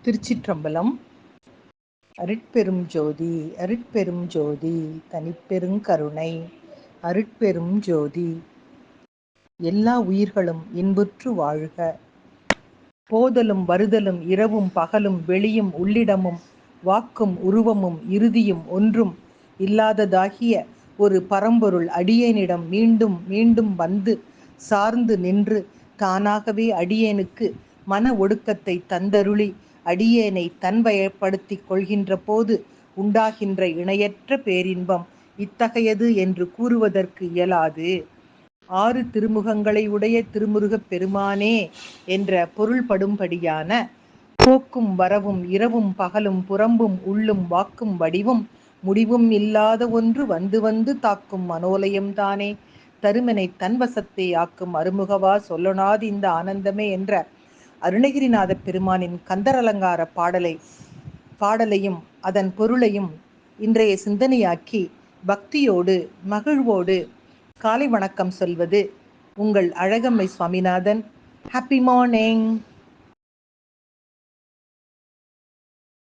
திருச்சிற்றம்பலம். அருட்பெரும் ஜோதி அருட்பெரும் ஜோதி தனிப்பெருங் கருணை அருட்பெரும் ஜோதி. எல்லா உயிர்களும் இன்புற்று வாழ்க. போதலும் வருதலும் இரவும் பகலும் வெளியும் உள்ளிடமும் வாக்கும் உருவமும் இறுதியும் ஒன்றும் இல்லாததாகிய ஒரு பரம்பொருள் அடியேனிடம் மீண்டும் மீண்டும் வந்து சார்ந்து நின்று தானாகவே அடியேனுக்கு மன ஒடுக்கத்தை தந்தருளி அடியேனை தன்வயப்படுத்திக் கொள்கின்ற போது உண்டாகின்ற இணையற்ற பேரின்பம் இத்தகையது என்று கூறுவதற்கு இயலாது. 6 திருமுகங்களை உடைய திருமுருகப் பெருமானே என்ற பொருள்படும்படியான போக்கும் வரவும் இரவும் பகலும் புறம்பும் உள்ளும் வாக்கும் வடிவும் முடிவும் இல்லாத ஒன்று வந்து வந்து தாக்கும் மனோலயம்தானே. தருமனை தன்வசத்தை ஆக்கும் அருமுகவா சொல்லனாது இந்த ஆனந்தமே என்ற அருணகிரிநாத பெருமானின் கந்தர் அலங்கார பாடலையும் அதன் பொருளையும் இன்றைய சிந்தனையாக்கி பக்தியோடு மகிழ்வோடு காலை வணக்கம் சொல்வது உங்கள் அழகம்மை சுவாமிநாதன். Happy morning.